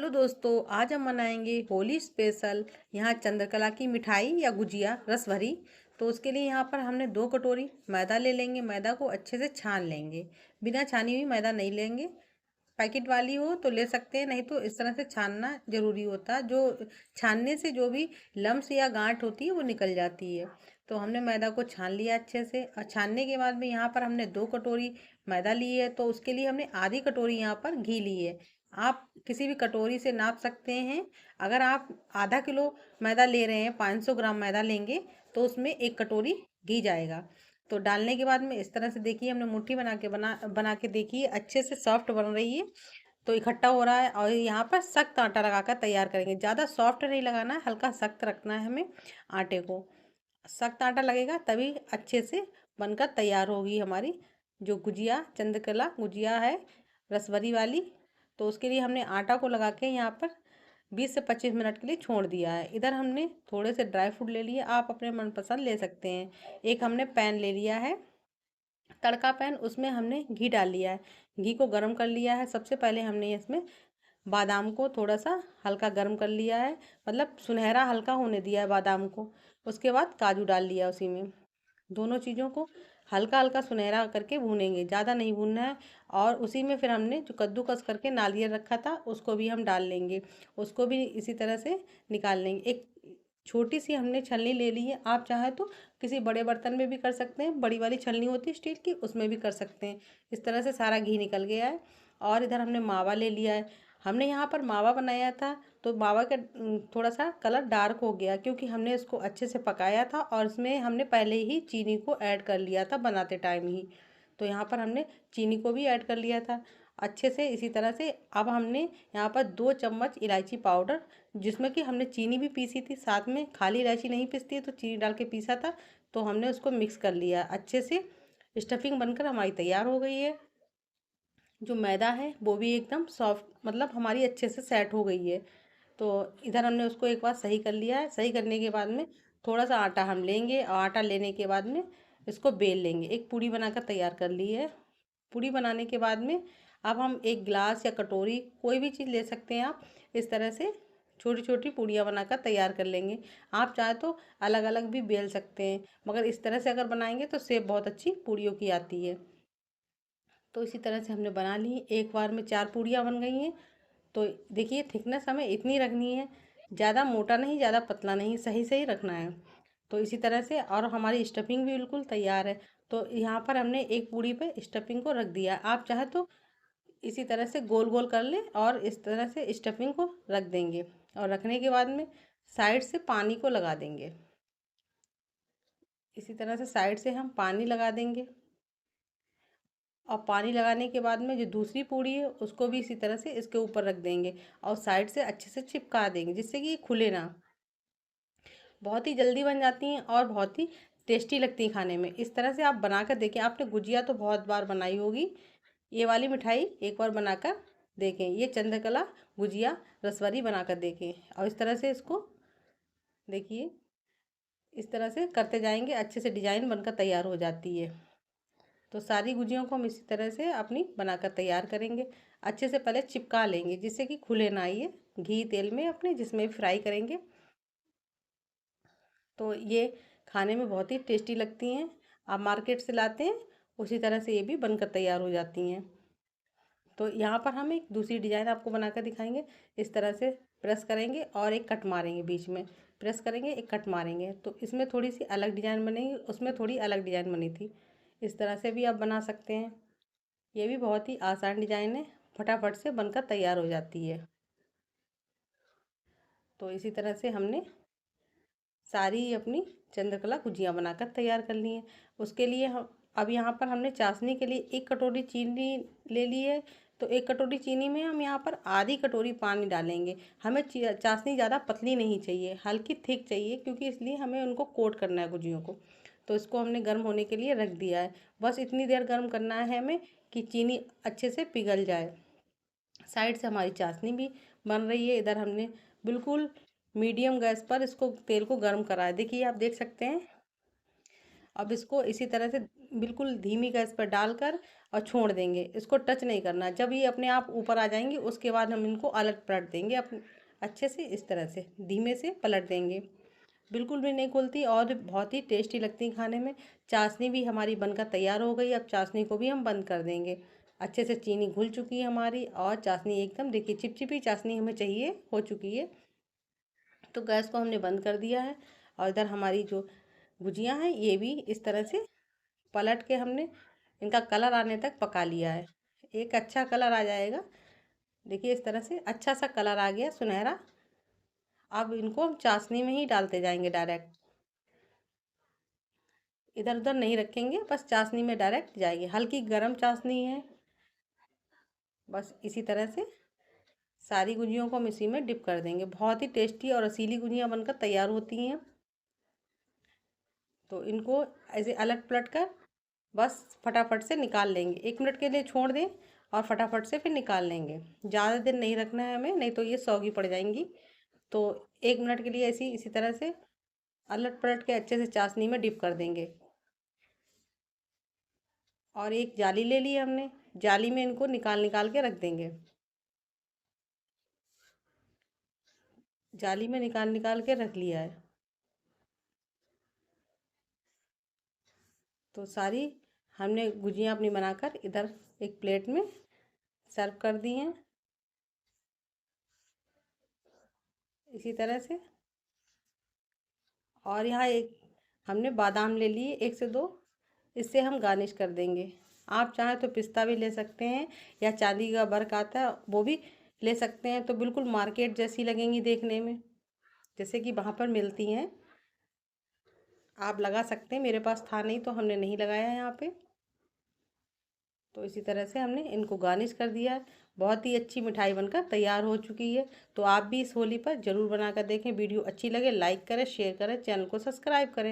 Hello दोस्तों, आज हम मनाएंगे होली स्पेशल। यहाँ चंद्रकला की मिठाई या गुजिया रस भरी। तो उसके लिए यहाँ पर हमने 2 कटोरी मैदा ले लेंगे। मैदा को अच्छे से छान लेंगे। बिना छानी हुई मैदा नहीं लेंगे। पैकेट वाली हो तो ले सकते हैं, नहीं तो इस तरह से छानना जरूरी होता है। जो छानने से जो भी लम्स या गांठ होती है वो निकल जाती है। तो हमने मैदा को छान लिया अच्छे से, और छानने के बाद में यहाँ पर हमने 2 कटोरी मैदा ली है, तो उसके लिए हमने आधी कटोरी यहाँ पर घी ली है। आप किसी भी कटोरी से नाप सकते हैं। अगर आप आधा किलो मैदा ले रहे हैं, 500 ग्राम मैदा लेंगे, तो उसमें 1 कटोरी घी जाएगा। तो डालने के बाद में इस तरह से देखिए, हमने मुट्ठी बना के देखिए, अच्छे से सॉफ्ट बन रही है। तो इकट्ठा हो रहा है, और यहाँ पर सख्त आटा लगाकर तैयार करेंगे। ज़्यादा सॉफ्ट नहीं लगाना है, हल्का सख्त रखना है हमें आटे को। सख्त आटा लगेगा तभी अच्छे से बनकर तैयार होगी हमारी जो गुजिया, चंद्रकला गुजिया है रसभरी वाली। तो उसके लिए हमने आटा को लगा के यहाँ पर 20 से 25 मिनट के लिए छोड़ दिया है। इधर हमने थोड़े से ड्राई फ्रूट ले लिए, आप अपने मनपसंद ले सकते हैं। एक हमने पैन ले लिया है, तड़का पैन, उसमें हमने घी डाल लिया है। घी को गर्म कर लिया है। सबसे पहले हमने इसमें बादाम को थोड़ा सा हल्का गर्म कर लिया है, मतलब सुनहरा हल्का होने दिया है बादाम को। उसके बाद काजू डाल लिया उसी में। दोनों चीज़ों को हल्का हल्का सुनहरा करके भूनेंगे, ज़्यादा नहीं भूनना है। और उसी में फिर हमने जो कद्दूकस करके नारियल रखा था उसको भी हम डाल लेंगे। उसको भी इसी तरह से निकाल लेंगे। एक छोटी सी हमने छलनी ले ली है, आप चाहे तो किसी बड़े बर्तन में भी कर सकते हैं। बड़ी वाली छलनी होती है स्टील की, उसमें भी कर सकते हैं। इस तरह से सारा घी निकल गया है। और इधर हमने मावा ले लिया है। हमने यहाँ पर मावा बनाया था, तो मावा का थोड़ा सा कलर डार्क हो गया, क्योंकि हमने इसको अच्छे से पकाया था और इसमें हमने पहले ही चीनी को ऐड कर लिया था बनाते टाइम ही। तो यहाँ पर हमने चीनी को भी ऐड कर लिया था अच्छे से। इसी तरह से अब हमने यहाँ पर 2 चम्मच इलायची पाउडर, जिसमें कि हमने चीनी भी पीसी थी साथ में, खाली इलायची नहीं पीसती है तो चीनी डाल के पीसा था। तो हमने उसको मिक्स कर लिया अच्छे से। स्टफिंग बनकर हमारी तैयार हो गई है। जो मैदा है वो भी एकदम सॉफ्ट, मतलब हमारी अच्छे से सेट हो गई है। तो इधर हमने उसको एक बार सही कर लिया है। सही करने के बाद में थोड़ा सा आटा हम लेंगे, और आटा लेने के बाद में इसको बेल लेंगे। एक पूड़ी बनाकर तैयार कर ली है। पूड़ी बनाने के बाद में अब हम एक गिलास या कटोरी, कोई भी चीज़ ले सकते हैं आप। इस तरह से छोटी छोटी पूड़ियाँ बनाकर तैयार कर लेंगे। आप चाहे तो अलग अलग भी बेल सकते हैं, मगर इस तरह से अगर बनाएंगे तो शेप बहुत अच्छी पूड़ियों की आती है। तो इसी तरह से हमने बना ली, एक बार में 4 पूड़ियाँ बन गई हैं। तो देखिए, थिकनेस हमें इतनी रखनी है, ज़्यादा मोटा नहीं ज़्यादा पतला नहीं, सही सही रखना है। तो इसी तरह से, और हमारी स्टफिंग भी बिल्कुल तैयार है। तो यहाँ पर हमने एक पूड़ी पे स्टफिंग को रख दिया। आप चाहे तो इसी तरह से गोल गोल कर लें और इस तरह से स्टफिंग को रख देंगे। और रखने के बाद में साइड से पानी को लगा देंगे। इसी तरह से साइड से हम पानी लगा देंगे। और पानी लगाने के बाद में जो दूसरी पूड़ी है उसको भी इसी तरह से इसके ऊपर रख देंगे, और साइड से अच्छे से चिपका देंगे, जिससे कि ये खुले ना। बहुत ही जल्दी बन जाती हैं और बहुत ही टेस्टी लगती हैं खाने में। इस तरह से आप बनाकर देखें। आपने गुजिया तो बहुत बार बनाई होगी, ये वाली मिठाई एक बार बनाकर देखें। ये चंद्रकला गुजिया रसवरी बनाकर देखें, और इस तरह से इसको देखिए, इस तरह से करते जाएंगे, अच्छे से डिजाइन बनकर तैयार हो जाती है। तो सारी गुजियों को हम इसी तरह से अपनी बनाकर तैयार करेंगे। अच्छे से पहले चिपका लेंगे, जिससे कि खुले ना आइए। घी तेल में अपने जिसमें भी फ्राई करेंगे। तो ये खाने में बहुत ही टेस्टी लगती हैं। आप मार्केट से लाते हैं उसी तरह से ये भी बनकर तैयार हो जाती हैं। तो यहाँ पर हम एक दूसरी डिज़ाइन आपको बनाकर दिखाएंगे। इस तरह से प्रेस करेंगे और एक कट मारेंगे, बीच में प्रेस करेंगे, एक कट मारेंगे, तो इसमें थोड़ी सी अलग डिज़ाइन बनेगी, उसमें थोड़ी अलग डिज़ाइन बनी थी। इस तरह से भी आप बना सकते हैं। ये भी बहुत ही आसान डिज़ाइन है, फटाफट से बनकर तैयार हो जाती है। तो इसी तरह से हमने सारी अपनी चंद्रकला गुजिया बनाकर तैयार कर ली हैं। उसके लिए हम अब यहाँ पर हमने चाशनी के लिए 1 कटोरी चीनी ले ली है। तो 1 कटोरी चीनी में हम यहाँ पर आधी कटोरी पानी डालेंगे। हमें चाशनी ज़्यादा पतली नहीं चाहिए, हल्की थिक चाहिए, क्योंकि इसलिए हमें उनको कोट करना है गुजियों को। तो इसको हमने गर्म होने के लिए रख दिया है। बस इतनी देर गर्म करना है हमें कि चीनी अच्छे से पिघल जाए। साइड से हमारी चाशनी भी बन रही है। इधर हमने बिल्कुल मीडियम गैस पर इसको तेल को गर्म करा है, देखिए आप देख सकते हैं। अब इसको इसी तरह से बिल्कुल धीमी गैस पर डालकर और छोड़ देंगे, इसको टच नहीं करना। जब ये अपने आप ऊपर आ जाएंगे उसके बाद हम इनको अलट पलट देंगे अपने अच्छे से, इस तरह से धीमे से पलट देंगे। बिल्कुल भी नहीं खुलती और बहुत ही टेस्टी लगती है खाने में। चाशनी भी हमारी बनकर तैयार हो गई। अब चाशनी को भी हम बंद कर देंगे। अच्छे से चीनी घुल चुकी है हमारी और चाशनी एकदम देखिए चिपचिपी चाशनी हमें चाहिए, हो चुकी है। तो गैस को हमने बंद कर दिया है और इधर हमारी जो गुजिया हैं ये भी इस तरह से पलट के हमने इनका कलर आने तक पका लिया है। एक अच्छा कलर आ जाएगा, देखिए इस तरह से अच्छा सा कलर आ गया सुनहरा। अब इनको हम चाशनी में ही डालते जाएंगे डायरेक्ट, इधर उधर नहीं रखेंगे, बस चाशनी में डायरेक्ट जाएगी। हल्की गर्म चाशनी है। बस इसी तरह से सारी गुजियों को हम इसी में डिप कर देंगे। बहुत ही टेस्टी और रसीली गुजियाँ बनकर तैयार होती हैं। तो इनको ऐसे अलट पलट कर बस फटाफट से निकाल लेंगे। 1 मिनट के लिए छोड़ दें और फटाफट से फिर निकाल लेंगे। ज़्यादा देर नहीं रखना है हमें, नहीं तो ये सौगी पड़ जाएंगी। तो 1 मिनट के लिए ऐसी इसी तरह से अलट पलट के अच्छे से चाशनी में डिप कर देंगे। और एक जाली ले ली हमने, जाली में इनको निकाल निकाल के रख देंगे। जाली में निकाल निकाल के रख लिया है। तो सारी हमने गुजियाँ अपनी बनाकर इधर एक प्लेट में सर्व कर दी हैं इसी तरह से। और यहाँ एक हमने बादाम ले लिए 1 से 2, इससे हम गार्निश कर देंगे। आप चाहें तो पिस्ता भी ले सकते हैं या चांदी का वर्क आता है वो भी ले सकते हैं। तो बिल्कुल मार्केट जैसी लगेंगी देखने में, जैसे कि वहाँ पर मिलती हैं। आप लगा सकते हैं, मेरे पास था नहीं तो हमने नहीं लगाया यहाँ पे। तो इसी तरह से हमने इनको गार्निश कर दिया है। बहुत ही अच्छी मिठाई बनकर तैयार हो चुकी है। तो आप भी इस होली पर ज़रूर बनाकर देखें। वीडियो अच्छी लगे लाइक करें, शेयर करें, चैनल को सब्सक्राइब करें।